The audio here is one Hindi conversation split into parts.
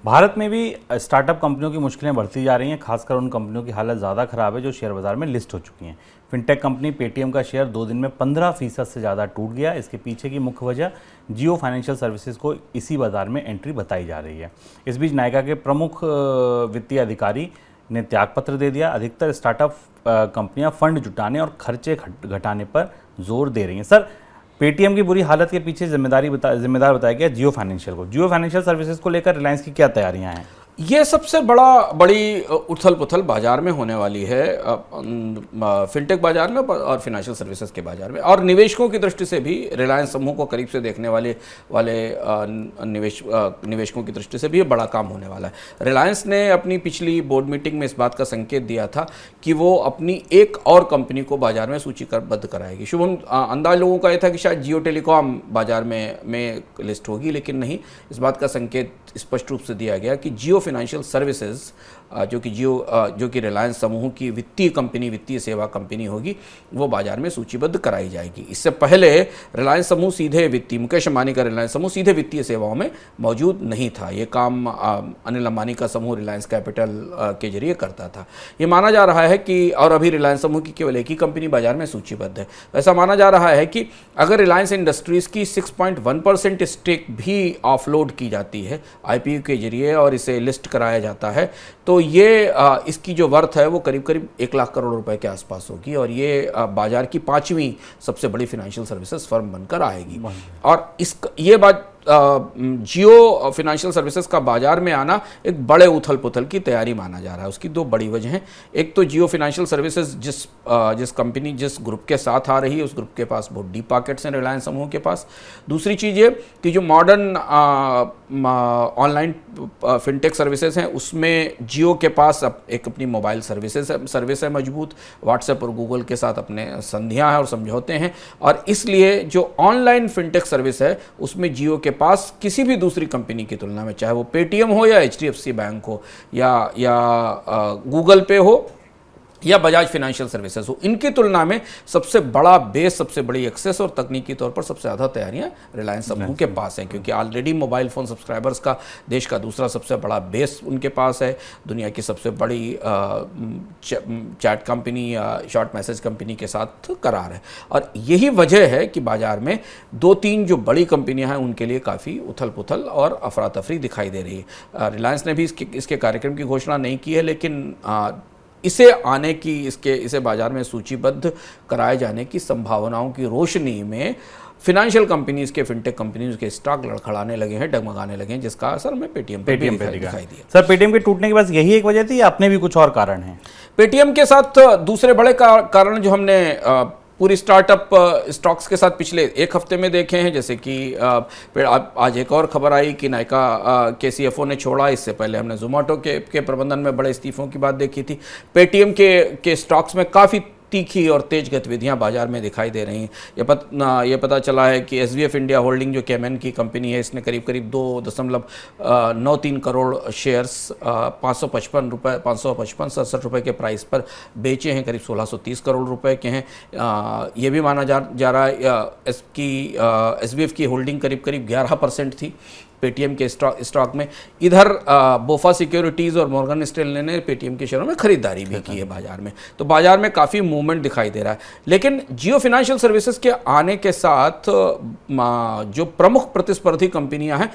भारत में भी स्टार्टअप कंपनियों की मुश्किलें बढ़ती जा रही हैं, खासकर उन कंपनियों की हालत ज़्यादा खराब है जो शेयर बाजार में लिस्ट हो चुकी हैं। फिनटेक कंपनी पेटीएम का शेयर 2 दिन में 15% से ज़्यादा टूट गया। इसके पीछे की मुख्य वजह जियो फाइनेंशियल सर्विसेज को इसी बाजार में एंट्री बताई जा रही है। इस बीच नायका के प्रमुख वित्तीय अधिकारी ने त्यागपत्र दे दिया। अधिकतर स्टार्टअप कंपनियां फंड जुटाने और खर्चे घटाने पर जोर दे रही हैं। सर, पेटीएम की बुरी हालत के पीछे जिम्मेदार बताया गया जियो फाइनेंशियल को। जियो फाइनेंशियल सर्विसेज को लेकर रिलायंस की क्या तैयारियां हैं? ये सबसे बड़ी उथल पुथल बाजार में होने वाली है, फिनटेक बाजार में और फिनेंशियल सर्विसेज के बाजार में। और निवेशकों की दृष्टि से भी रिलायंस समूह को करीब से देखने वाले निवेशकों की दृष्टि से भी ये बड़ा काम होने वाला है। रिलायंस ने अपनी पिछली बोर्ड मीटिंग में इस बात का संकेत दिया था कि वो अपनी एक और कंपनी को बाजार में सूचीबद्ध कराएगी। शुभम अंदाज लोगों का यह था कि शायद जियो टेलीकॉम बाजार में लिस्ट होगी, लेकिन नहीं। इस बात का संकेत स्पष्ट रूप से दिया गया कि जियो फाइनेंशियल सर्विसेज जो कि रिलायंस समूह की वित्तीय सेवा कंपनी होगी, वो बाजार में सूचीबद्ध कराई जाएगी। इससे पहले रिलायंस समूह मुकेश अंबानी का रिलायंस समूह सीधे वित्तीय सेवाओं में मौजूद नहीं था। ये काम अनिल अंबानी का समूह रिलायंस कैपिटल के जरिए करता था। ये माना जा रहा है कि और अभी रिलायंस समूह की केवल एक ही कंपनी बाजार में सूचीबद्ध है। ऐसा माना जा रहा है कि अगर रिलायंस इंडस्ट्रीज की 6.1% स्टेक भी ऑफलोड की जाती है आईपीओ के जरिए और इसे लिस्ट कराया जाता है, तो ये इसकी जो वर्थ है वो करीब करीब 1 लाख करोड़ रुपए के आसपास होगी और ये बाजार की 5वीं सबसे बड़ी फाइनेंशियल सर्विसेज फर्म बनकर आएगी। और ये बात जियो फाइनेंशियल सर्विसेज का बाजार में आना एक बड़े उथल पुथल की तैयारी माना जा रहा है। उसकी 2 बड़ी वजह हैं। एक तो जियो फाइनेंशियल सर्विसेज जिस ग्रुप के साथ आ रही है, उस ग्रुप के पास बहुत डीप पॉकेट्स हैं रिलायंस समूह के पास। दूसरी चीज़ ये कि जो मॉडर्न ऑनलाइन फिनटेक सर्विसेज हैं, उसमें जियो के पास एक अपनी मोबाइल सर्विस है मजबूत। व्हाट्सएप और गूगल के साथ अपने संधियाँ हैं और समझौते हैं, और इसलिए जो ऑनलाइन फिनटेक सर्विस है उसमें जियो के पास किसी भी दूसरी कंपनी की तुलना में, चाहे वो पेटीएम हो या एचडीएफसी बैंक हो या गूगल पे हो या बजाज फाइनेंशियल सर्विसेज हो, इनकी तुलना में सबसे बड़ा बेस, सबसे बड़ी एक्सेस और तकनीकी तौर पर सबसे ज़्यादा तैयारियां रिलायंस समूह के पास हैं, क्योंकि ऑलरेडी मोबाइल फ़ोन सब्सक्राइबर्स का देश का दूसरा सबसे बड़ा बेस उनके पास है। दुनिया की सबसे बड़ी चैट कंपनी या शॉर्ट मैसेज कंपनी के साथ करार है। और यही वजह है कि बाजार में 2-3 जो बड़ी कंपनियां हैं उनके लिए काफ़ी उथल पुथल और अफरा तफरी दिखाई दे रही है। रिलायंस ने भी इसके कार्यक्रम की घोषणा नहीं की है, लेकिन इसे बाजार में सूचीबद्ध कराए जाने की संभावनाओं की रोशनी में financial companies K fintech companies के स्टॉक लड़खड़ाने लगे हैं, डगमगाने लगे हैं, जिसका असर में पेटीएम पे दिखाई दिया। सर, पेटीएम के टूटने के बाद यही एक वजह थी या अपने भी कुछ और कारण हैं? पेटीएम के साथ दूसरे बड़े कारण जो हमने पूरी स्टार्टअप स्टॉक्स के साथ पिछले 1 हफ्ते में देखे हैं, जैसे कि आज एक और खबर आई कि नायका के सीएफओ ने छोड़ा। इससे पहले हमने जोमेटो के प्रबंधन में बड़े इस्तीफों की बात देखी थी। पेटीएम के स्टॉक्स में काफ़ी तीखी और तेज गतिविधियां बाजार में दिखाई दे रही हैं। ये पता चला है कि एसवीएफ इंडिया होल्डिंग जो केमन की कंपनी है, इसने करीब 2.93 करोड़ शेयर्स 555-67 रुपये के प्राइस पर बेचे हैं। करीब 1630 करोड़ रुपए के हैं। ये भी माना जा रहा है कि एसवीएफ की होल्डिंग करीब 11% थी पेटीएम के स्टॉक में। इधर बोफा सिक्योरिटीज़ और मॉर्गन स्टैनले ने पेटीएम के शेयरों में खरीदारी भी की है बाजार में। तो बाजार में काफ़ी मूवमेंट दिखाई दे रहा है। लेकिन जियो फाइनेंशियल सर्विसेज के आने के साथ जो प्रमुख प्रतिस्पर्धी कंपनियां हैं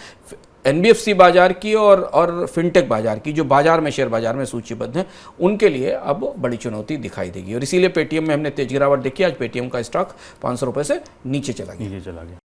एनबीएफसी बाजार की और फिनटेक बाजार की, जो शेयर बाजार में सूचीबद्ध हैं, उनके लिए अब बड़ी चुनौती दिखाई देगी। और इसीलिए पेटीएम में हमने तेज गिरावट देखी। आज पेटीएम का स्टॉक 500 रुपये से नीचे चला गया।